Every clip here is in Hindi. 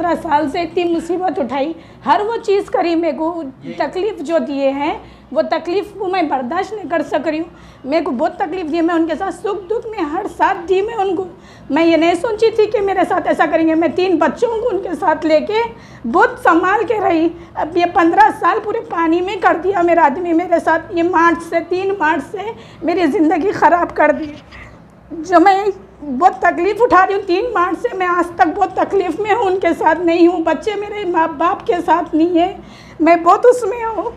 15 साल से इतनी मुसीबत उठाई, हर वो चीज़ करी, मेरे को तकलीफ़ जो दिए हैं वो तकलीफ़ को मैं बर्दाश्त नहीं कर सक रही हूँ। मेरे को बहुत तकलीफ़ दी, मैं उनके साथ सुख दुख में हर साथ दी मैं उनको। मैं ये नहीं सोची थी कि मेरे साथ ऐसा करेंगे। मैं 3 बच्चों को उनके साथ लेके बहुत संभाल के रही। अब ये 15 साल पूरे पानी में कर दिया मेरा आदमी मेरे साथ। ये 3 मार्च से मेरी ज़िंदगी ख़राब कर दी। जो मैं बहुत तकलीफ़ उठा रही हूँ 3 मार्च से, मैं आज तक बहुत तकलीफ़ में हूँ, उनके साथ नहीं हूँ। बच्चे मेरे माँ बाप के साथ नहीं है, मैं बहुत उसमें हूँ।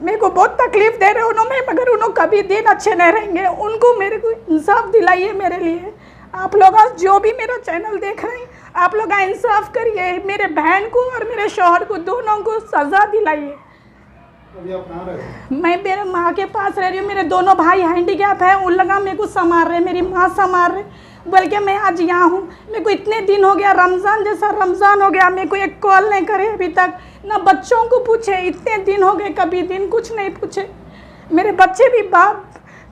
मेरे को बहुत तकलीफ़ दे रहे उन्होंने, मगर उन्होंने कभी दिन अच्छे नहीं रहेंगे। उनको मेरे को इंसाफ दिलाइए मेरे लिए। आप लोग जो भी मेरा चैनल देख रहे हैं, आप लोग इंसाफ करिए। मेरे बहन को और मेरे शौहर को दोनों को सज़ा दिलाइए। अभी आप कहाँ रह रहे हो? मैं मेरे माँ के पास रह रही हूँ। मेरे दोनों भाई हैंडीकैप है, उन लगा मेरे को संभाल रहे, मेरी माँ संभाल रहे, बल्कि मैं आज यहाँ हूँ। मेरे को इतने दिन हो गया, रमज़ान जैसा रमज़ान हो गया, मेरे को एक कॉल नहीं करे अभी तक, ना बच्चों को पूछे। इतने दिन हो गए, कभी दिन कुछ नहीं पूछे। मेरे बच्चे भी बाप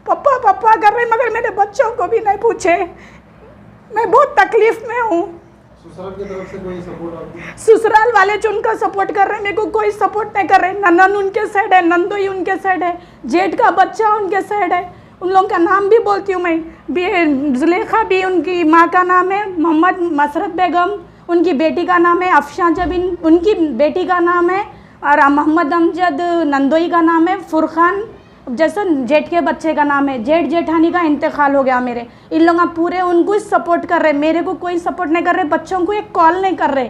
पप्पा पप्पा कर रहे, मगर मेरे बच्चों को भी नहीं पूछे। मैं बहुत तकलीफ़ में हूँ। ससुराल की तरफ से कोई सपोर्ट आपको? ससुराल वाले जो उनका सपोर्ट कर रहे हैं, मेरे को कोई सपोर्ट नहीं कर रहे। ननन उनके साइड है, नंदोई उनके साइड है, जेठ का बच्चा उनके साइड है। उन लोगों का नाम भी बोलती हूँ मैं। जुलेखा भी उनकी माँ का नाम है, मोहम्मद मसरत बेगम उनकी बेटी का नाम है, अफशान जबीन उनकी बेटी का नाम है, और मोहम्मद अमजद नंदोई का नाम है, फुरखान जैसे जेठ के बच्चे का नाम है। जेठ जेठानी का इंतकाल हो गया मेरे। इन लोग पूरे उनको सपोर्ट कर रहे, मेरे को कोई सपोर्ट नहीं कर रहे। बच्चों को एक कॉल नहीं कर रहे,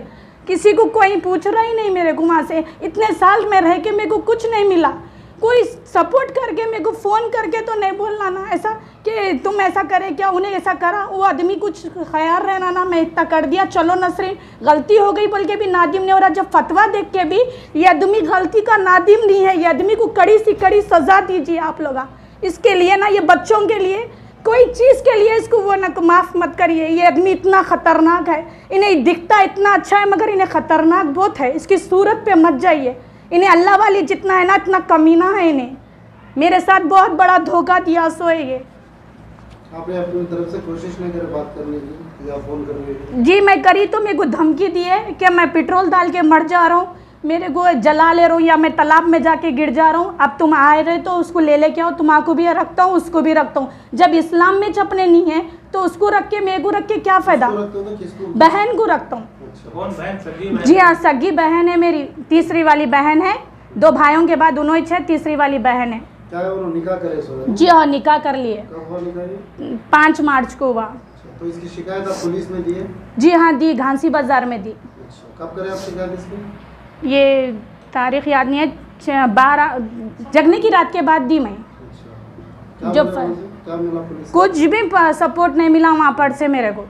किसी को कोई पूछ रहा ही नहीं मेरे को। वहाँ से इतने साल में रह के मेरे को कुछ नहीं मिला। कोई सपोर्ट करके मेरे को फ़ोन करके तो नहीं बोलना ना ऐसा कि तुम ऐसा करे क्या, उन्हें ऐसा करा। वो आदमी कुछ ख्याल रहना ना, मैं इतना कर दिया, चलो नसरीन गलती हो गई बोल के भी नादिम नहीं हो रहा। जब फतवा देख के भी ये आदमी गलती का नादिम नहीं है, ये आदमी को कड़ी से कड़ी सज़ा दीजिए आप लोग। इसके लिए ना, ये बच्चों के लिए कोई चीज़ के लिए इसको वो ना माफ़ मत करिए। ये आदमी इतना ख़तरनाक है, इन्हें दिखता इतना अच्छा है मगर इन्हें ख़तरनाक बहुत है। इसकी सूरत पे मत जाइए। इन्हें अल्लाह वाली जितना है ना, इतना कमीना है। इन्हें मेरे साथ बहुत बड़ा धोखा दिया। सो है ये। आपने अपनी तरफ से कोशिश नहीं करी बात करने की या फ़ोन करने की? जी मैं करी तो मेरे को धमकी दी है कि मैं पेट्रोल डाल के मर जा रहा हूँ, मेरे को जला ले रहा हूँ, या मैं तालाब में जाके गिर जा रहा हूँ। अब तुम आए रहे तो उसको ले लेके आओ, तुम्हारा भी रखता हूँ, उसको भी रखता हूँ। जब इस्लाम में चपने नहीं है तो उसको रख के मेरे को रख के क्या फ़ायदा। बहन को रखता हूँ। कौन बहन? सगी बहन? जी हाँ, सगी बहन है मेरी, तीसरी वाली बहन है। 2 भाइयों के बाद उन्होंने छः, तीसरी वाली बहन है। क्या है, उन्होंने निकाह करे सो? जी हाँ, निकाह कर लिए। कब हुआ निकाह? 5 मार्च को हुआ। तो इसकी शिकायत आप पुलिस में दी है? जी हाँ दी, घांसी बाज़ार में दी। अच्छा, कब करें आप शिकायत इसकी? ये तारीख याद नहीं है, 12 जगने की रात के बाद दी मैं। अच्छा, जो क्या मिला पुलिस? कुछ भी सपोर्ट नहीं मिला वहाँ पर से मेरे को।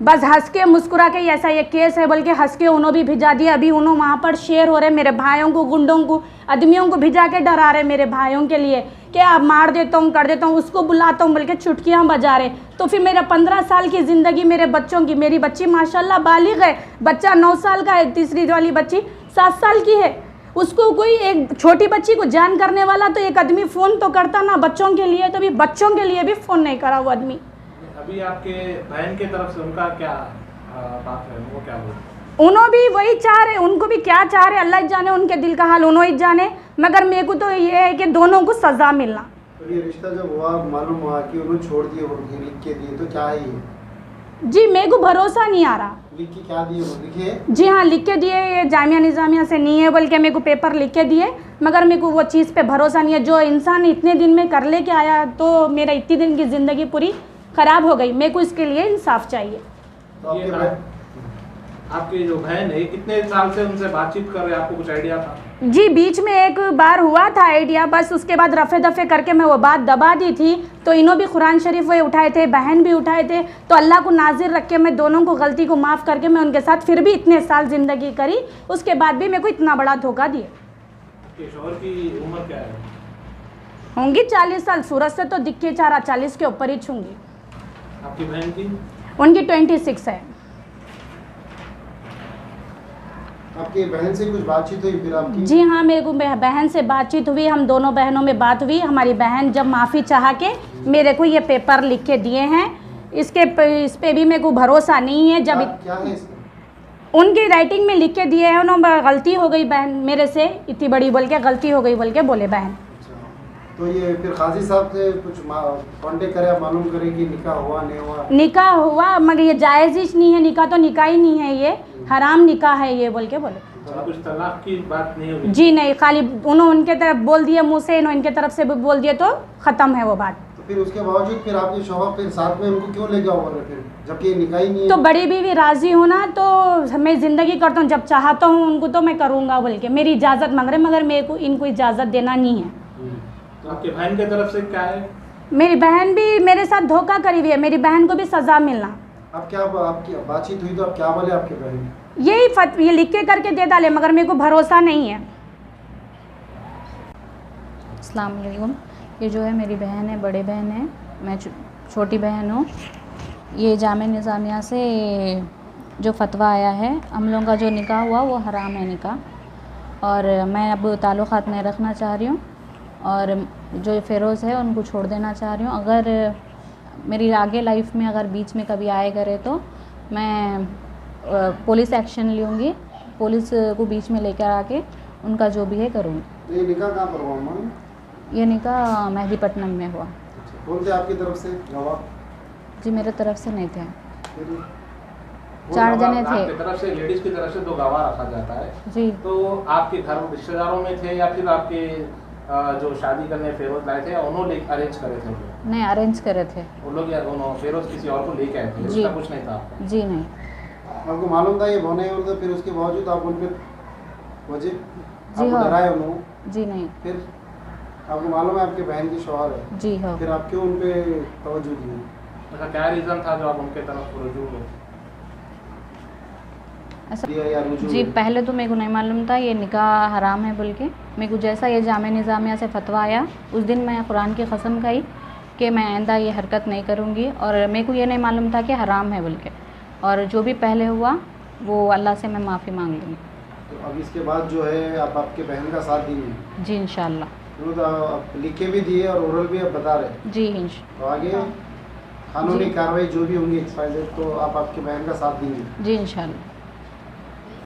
बस हंस के मुस्कुरा के, ऐसा ये केस है बोल के हंस के उन्होंने भी भिजा दिया। अभी उन्होंने वहाँ पर शेयर हो रहे, मेरे भाइयों को, गुंडों को, आदमियों को भिजा के डरा रहे मेरे भाइयों के लिए कि आप मार देता हूँ, कर देता हूँ, उसको बुलाता हूँ बोल के चुटकियाँ बजा रहे। तो फिर मेरा 15 साल की ज़िंदगी मेरे बच्चों की, मेरी बच्ची माशाल्लाह बालिग है, बच्चा 9 साल का है, तीसरी वाली बच्ची 7 साल की है। उसको कोई एक छोटी बच्ची को जान करने वाला तो एक आदमी फ़ोन तो करता ना बच्चों के लिए, तो भी बच्चों के लिए भी फ़ोन नहीं करा वो आदमी। अभी आपके बहन के तरफ से उनका क्या बात है, वो क्या बोल? उन्होंने भी वही चाह रहे, उनको भी क्या चाह रहे अल्लाह ही जाने, उनके दिल का हाल उन्होंने ही जाने। मगर मेरे को तो ये है कि दोनों को सज़ा मिलना। तो ये रिश्ता जब हुआ, मालूम हुआ कि उन्होंने छोड़ दिए होंगे, लिख के दिए, तो क्या है ये? जी मेरे को भरोसा नहीं आ रहा। लिख के क्या दिए, लिखे? जी हाँ लिख के दिए, ये जामिया निज़ामिया से नहीं है बोल के मेरे को पेपर लिख के दिए, मगर मेरे को वो चीज़ पे भरोसा नहीं है। जो इंसान इतने दिन में कर ले के आया, तो मेरा इतने दिन की ज़िंदगी पूरी ख़राब हो गई। मेरे को इसके लिए इंसाफ चाहिए। तो आपकी जो बहन है, कितने साल से उनसे बातचीत कर रहे हैं, आपको कुछ आइडिया था? जी बीच में एक बार हुआ था आइडिया, बस उसके बाद रफ़े दफ़े करके मैं वो बात दबा दी थी। तो इन्हों भी कुरान शरीफ वो उठाए थे, बहन भी उठाए थे, तो अल्लाह को नाजिर रख के मैं दोनों को गलती को माफ़ करके मैं उनके साथ फिर भी इतने साल ज़िंदगी करी। उसके बाद भी मेरे को इतना बड़ा धोखा दिया। शौहर की उम्र क्या है? होंगी 40 साल, सूरत से तो दिखे 40 के ऊपर ही छूँगी। आपकी बहन की? उनकी 26 है। आपकी बहन से कुछ बातचीत हुई फिर आपकी? जी हाँ मेरे को बहन से बातचीत हुई, हम दोनों बहनों में बात हुई। हमारी बहन जब माफ़ी चाह के मेरे को ये पेपर लिख के दिए हैं, इस पे भी मेरे को भरोसा नहीं है। जब क्या है इसमें? उनकी राइटिंग में लिख के दिए हैं, उन्होंने गलती हो गई बहन मेरे से इतनी बड़ी बोल के, गलती हो गई बोल के बोले बहन। अच्छा, तो ये फिर काजी साहब से कुछ कांटेक्ट करे, मालूम करे कि निकाह हुआ नहीं हुआ? निकाह हुआ मगर ये जायज़ ही नहीं है, निकाह तो निकाह ही नहीं है, ये हराम निकाह है ये बोल के बोले। अच्छा, कुछ तलाक की बात नहीं होगी? जी नहीं, खाली उन्होंने उनके तरफ बोल दिए मुँह से, इन्होंने इनके तरफ से भी बोल दिए तो ख़त्म है वो बात। तो फिर उसके बावजूद फिर आपके शौहर फिर साथ में उनको क्यों ले जाओ फिर, जबकि ये निकाह ही नहीं है? तो बड़ी बीवी राज़ी हो ना तो मैं ज़िंदगी करता हूँ, जब चाहता हूँ उनको तो मैं करूँगा बोल के, मेरी इजाज़त मांग रहे मगर मेरे को इनको इजाज़त देना नहीं है। तो आपकी बहन की तरफ से क्या है? मेरी बहन भी मेरे साथ धोखा करी हुई है, मेरी बहन को भी सज़ा मिलना। अब क्या आपकी बातचीत हुई तो आप क्या बोले आपके बहन? यही ये लिख के करके दे डाले मगर मेरे को भरोसा नहीं है। अस्सलाम वालेकुम, ये जो है मेरी बहन है, बड़े बहन है, मैं छोटी बहन हूँ। ये जामे निज़ामिया से जो फतवा आया है, हम लोगों का जो निकाह हुआ वो हराम है निकाह, और मैं अब ताल्लुक़ात नहीं रखना चाह रही हूँ और जो फ़िरोज़ है उनको छोड़ देना चाह रही हूँ। अगर मेरी आगे लाइफ में अगर बीच में कभी आए करे तो मैं पुलिस एक्शन लूँगी, पुलिस को बीच में लेकर आके उनका जो भी है करूँगी। ये निकाह कहाँ पर हुआ मालूम? ये निकाह मेहदीपट्टनम में हुआ। कौन थे आपकी तरफ से गवाह? जी मेरे तरफ से नहीं थे, फिर 4 जने थे। आपकी तरफ से, लेडीज़ की तरफ से 2 गवाह रखा जाता है जी। तो आपके घर रिश्तेदारों में थे या फिर आपके जो शादी करने फेरोज लाए थे उन्होंने अरेंज करे थे? नहीं, अरेंज करे थे वो लोग या दोनों फेरोज किसी और को लेके आए थे? जी। उसका कुछ नहीं था आपको? जी नहीं। आपको मालूम था ये होने और तो फिर उसके बावजूद आप उन पर वजह जी आपको हाँ। डराए उन्होंने? जी नहीं। फिर आपको मालूम है आपके बहन की शौहर है, जी हाँ। फिर आप क्यों उन पे तवज्जो दी? अच्छा, क्या रीज़न था जो आप उनके तरफ रुजू हुए? ऐसा दिया या रुजू जी हुए? पहले तो मेरे को नहीं मालूम था ये निकाह हराम है बोल के। मेरे को जैसा ये जामे निज़ामिया से फतवा आया उस दिन मैं कुरान की कसम खाई कि मैं आइंदा ये हरकत नहीं करूँगी, और मेरे को ये नहीं मालूम था कि हराम है बोल के, और जो भी पहले हुआ वो अल्लाह से मैं माफ़ी मांग लूँगी। तो अब इसके बाद जो है आप आपके बहन का साथ देंगे? जी इंशाल्लाह। तो आप लिख के भी दिए और ओरल भी आप बता रहे, जी तो आगे कानूनी जी। कार्रवाई जो भी होंगी एक्सपाइर तो आप आपके बहन का साथ देंगे? जी इंशाल्लाह।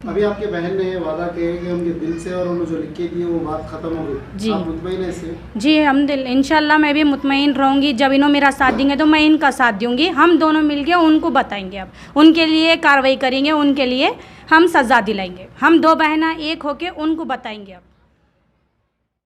अभी आपके बहन ने वादा किया कि उनके दिल से और उन्होंने जो लिख के दिए वो बात खत्म हो गई, जी। आप मुतमईन हैं इससे? जी हम इंशाल्लाह मैं भी मुतमईन रहूँगी, जब इन्हों मेरा साथ देंगे तो मैं इनका साथ दूँगी। हम दोनों मिलके उनको बताएंगे, अब उनके लिए कार्रवाई करेंगे, उनके लिए हम सज़ा दिलाएंगे। हम 2 बहना एक होके उनको बताएंगे अब।